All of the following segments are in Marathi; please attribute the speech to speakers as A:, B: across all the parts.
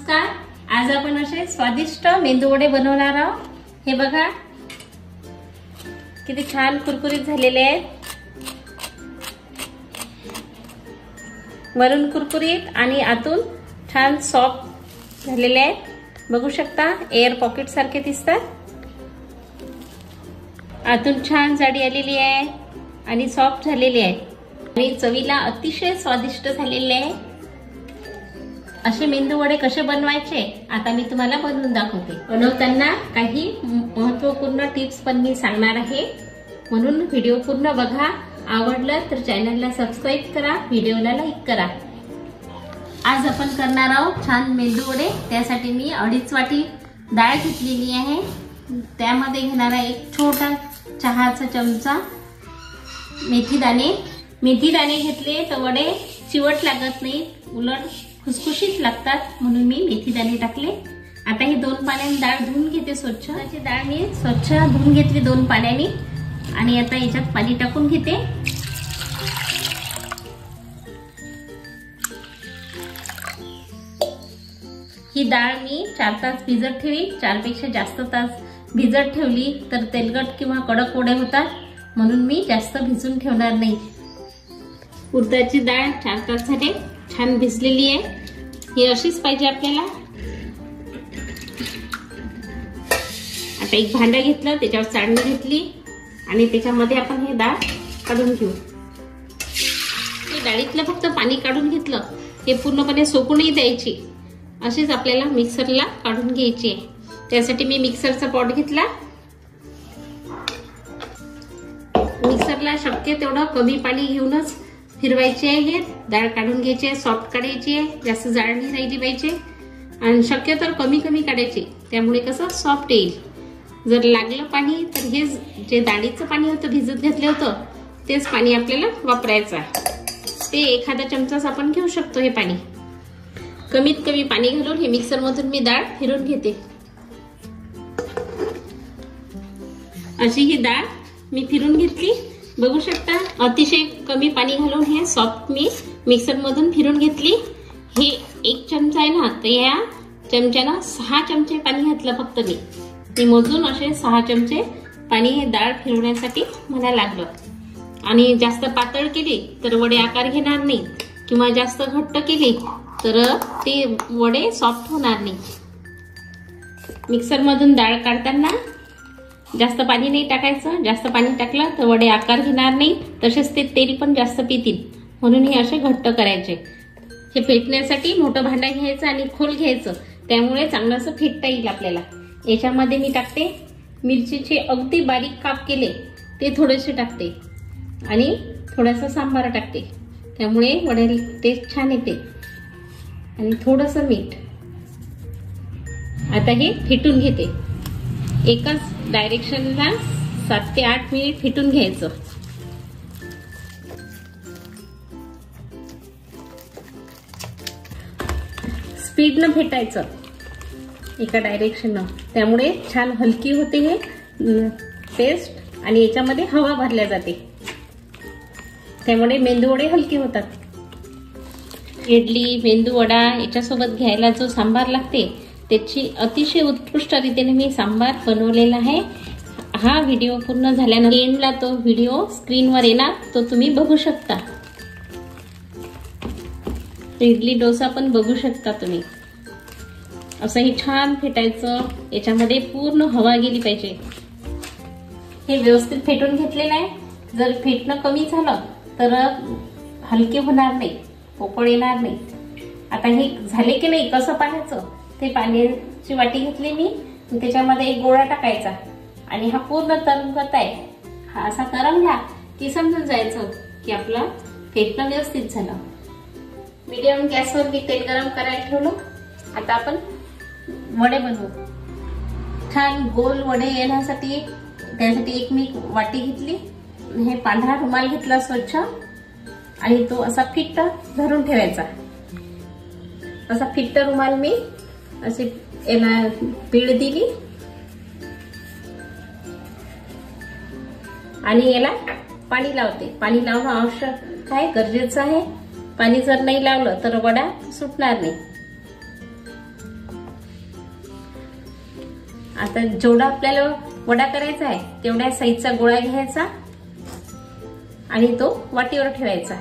A: नमस्कार. आज आपण असे स्वादिष्ट मेंदू वडे बनवणार आहोत. हे बघा किती छान कुरकुरीत झालेले आहेत. वरून कुरकुरीत आणि आतून छान सॉफ्ट झालेले आहेत. बघू शकता एअर पॉकेट सारखे दिसतात. आतून छान जाडी आलेली आहे आणि सॉफ्ट झालेली आहे आणि चवीला अतिशय स्वादिष्ट झालेले आहे. असे मेंदू वडे कसे बनवायचे आता मी तुम्हाला बनवून दाखवते. बनवताना काही महत्त्वपूर्ण टिप्स पण मी सांगणार आहे, म्हणून व्हिडिओ पूर्ण बघा. आवडलं तर चॅनलला सबस्क्राइब करा, व्हिडिओला लाईक करा. आज आपण करणार आहोत छान मेंदू वडे. त्यासाठी मी 2.5 वाटी डाळ घेतलेली आहे. त्यामध्ये घेणार आहे एक छोटा चहाचा चमचा मेथी दाणे घेतले तर वडे चिवट लागत नाही, उलट खुसखुशीत लागतात, म्हणून मी मेथी दाणे टाकले. आता ही 2 पाण्याने डाळ धुवून घेते स्वच्छ. त्याची डाळ मी स्वच्छ धुवून घेतली 2 पाण्याने आणि आता याच्यात पाणी टाकून घेते. ही डाळ मी 4 तास भिजत ठेवली. 4 पेक्षा जास्त तास भिजत ठेवली तर तेलकट किंवा कडक वडे होतात, म्हणून मी जास्त भिजून ठेवणार नाही. उडदाची डाळ 4 तास झाले, छान भिजलेली आहे. ही अशीच पाहिजे आपल्याला. आता एक भांडं घेतलं, त्याच्यावर चाळणी घेतली आणि त्याच्यामध्ये आपण हे डाळ काढून घेऊ. हे डाळीतलं फक्त पाणी काढून घेतलं, हे पूर्णपणे सोकूनही द्यायची. अशीच आपल्याला मिक्सरला काढून घ्यायची आहे. त्यासाठी मी मिक्सरचा पॉट घेतला. मिक्सरला शक्य तेवढं कमी पाणी घेऊनच फिरवायचे आहे. हे डाळ काढून घ्यायची आहे, सॉफ्ट काढायची आहे, जास्त जाड नाही राहिली पाहिजे आणि शक्यतो कमी काढायची, त्यामुळे कसं सॉफ्ट येईल. जर लागलं पाणी तर हे जे डाळीचं पाणी होतं भिजत घेतलं होतं तेच पाणी आपल्याला वापरायचं आहे. ते एखादा चमचाच आपण घेऊ शकतो. हे पाणी कमीत कमी पाणी घालून हे मिक्सर मधून मी डाळ फिरून घेते. अशी ही डाळ मी फिरून घेतली. बघू शकता अतिशय कमी पाणी घालून हे सॉफ्ट मी मिक्सर मधून फिरून घेतली. हे 1 चमचा आहे ना, तर या चमच्यानं 6 चमचे पाणी घातलं फक्त मी मोजून. असे 6 चमचे पाणी हे डाळ फिरवण्यासाठी मला लागलं. आणि जास्त पातळ केली तर वडे आकार घेणार नाही किंवा जास्त घट्ट केली तर ते वडे सॉफ्ट होणार नाही. मिक्सर मधून डाळ काढताना जास्त पाणी नाही टाकायचं. जास्त पाणी टाकलं तर वडे आकार घेणार नाही, तसेच ते तेल पण जास्त पितील, म्हणून हे असे घट्ट करायचे. हे फेटण्यासाठी मोठं भांडं घ्यायचं आणि खोल घ्यायचं, त्यामुळे चांगलं असं फेटता येईल आपल्याला. याच्यामध्ये मी टाकते मिरचीचे अगदी बारीक काप केले ते थोडेसे टाकते आणि थोडासा सांबार टाकते, त्यामुळे वडे टेस्ट छान येते. आणि थोडंसं मीठ. आता हे फेटून घेते. एकाच डायरेक्शनला 7 ते 8 मिनिट फेटून घ्यायचं. स्पीडनं फेटायचं एका डायरेक्शननं, त्यामुळे छान हलकी होते हे पेस्ट आणि याच्यामध्ये हवा भरल्या जाते, त्यामुळे मेंदू वडे हलके होतात. इडली मेंदू वडा याच्यासोबत घ्यायला जो सांबार लागते त्याची अतिशय उत्कृष्ट रीतीने मी सांबार बनवलेला आहे. हा व्हिडिओ पूर्ण झाल्यानंतर एंडला तो व्हिडिओ स्क्रीनवर येणार, तो तुम्ही बघू शकता. इडली डोसा पण बघू शकता तुम्ही. असंही छान फेटायचं, याच्यामध्ये पूर्ण हवा गेली पाहिजे. हे व्यवस्थित फेटून घेतलेलं आहे. जर फेटणं कमी झालं तर हलके होणार नाही, पोकळ येणार नाही. आता हे झाले की नाही कसं पाहायचं, ते पाण्याची वाटी घेतली मी, त्याच्यामध्ये एक गोळा टाकायचा आणि हा पूर्ण तरंगत आहे. हा असा तरंगला की समजून जायचं की आपलं फेटणं व्यवस्थित झालं. मीडियम गॅसवर मी तेल गरम करायला ठेवलं. आता आपण वडे बनवू. छान गोल वडे येण्यासाठी त्यासाठी एक मी वाटी घेतली. हे पांढरा रुमाल घेतला स्वच्छ आणि तो असा फिट्ट धरून ठेवायचा. असा फिट्ट रुमाल मी अशी याला पीळ दिली आणि याला पाणी लावते. पाणी लावणं आवश्यक आहे, गरजेचं आहे. पाणी जर नाही लावलं तर वडा सुटणार नाही. आता जेवढा आपल्याला वडा करायचा आहे तेवढ्या साईजचा गोळा घ्यायचा आणि तो वाटीवर ठेवायचा.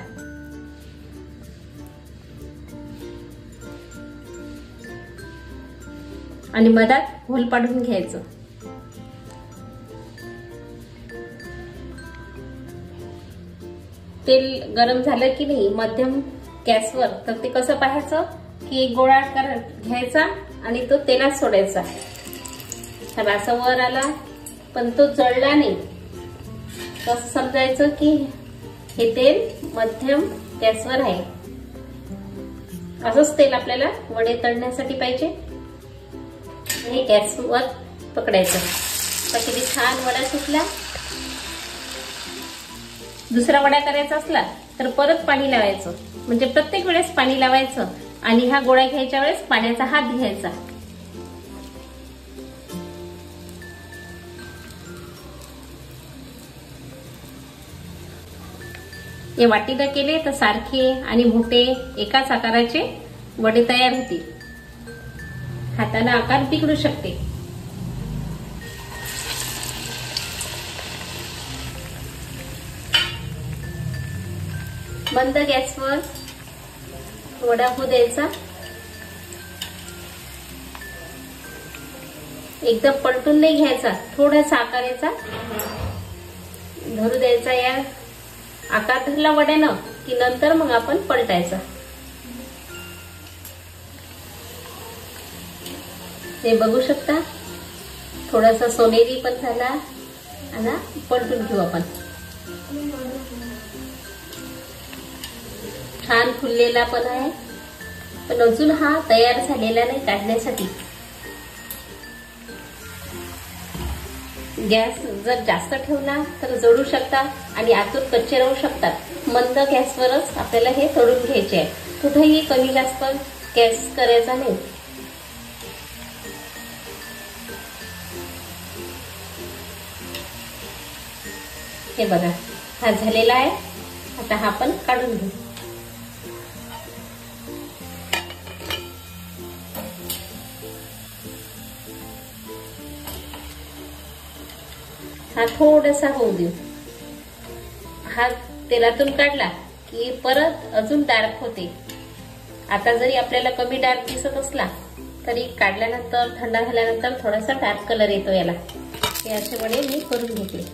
A: आणि मधात होल पाडून घ्यायचं. तेल गरम झालं की नाही मध्यम गॅसवर, तर ते कसं पाहायचं की एक गोळा घ्यायचा आणि तो तेलात सोडायचा. तर असा वर आला पण तो जळला नाही, कसं समजायचं की हे तेल मध्यम गॅसवर आहे. असंच तेल आपल्याला वडे तळण्यासाठी पाहिजे. हे गॅसवर पकडायचं. तर किती छान वडा सुटला. दुसरा वडा करायचा असला तर परत पाणी लावायचं, म्हणजे प्रत्येक वेळेस पाणी लावायचं आणि हा गोळा घ्यायच्या वेळेस पाण्याचा हात घ्यायचा. हे वाटीनं केले तर सारखे आणि मोठे एकाच आकाराचे वडे तयार होतील. हाताने आकार बिघडू शकते. मंद गॅसवर वडा होऊ द्यायचा. एकदम पलटून नाही घ्यायचा, थोडासा आकाराचा धरू द्यायचा. या आकार धरला वड्यानं की नंतर मग आपण पलटायचा. हे बघू शकता थोडासा सोनेरी पण झाला. आणि पलटून घेऊ आपण. छान फुललेला पण आहे, पण अजून हा तयार झालेला नाही काढण्यासाठी. गॅस जर जास्त ठेवला तर जळू शकतात आणि आतून कच्चे राहू शकतात. मंद गॅसवरच आपल्याला हे तळून घ्यायचे आहे. कुठेही कमी जास्त गॅस करायचा नाही. हे बघा हा झालेला आहे. आता हा आपण काढून घेऊ. हा थोडासा होऊ देऊ. हा तेलातून काढला की परत अजून डार्क होते. आता जरी आपल्याला कमी डार्क दिसत असला तरी काढल्यानंतर थंड झाल्यानंतर थोडासा डार्क कलर येतो याला. हे असे वडे मी करून घेते.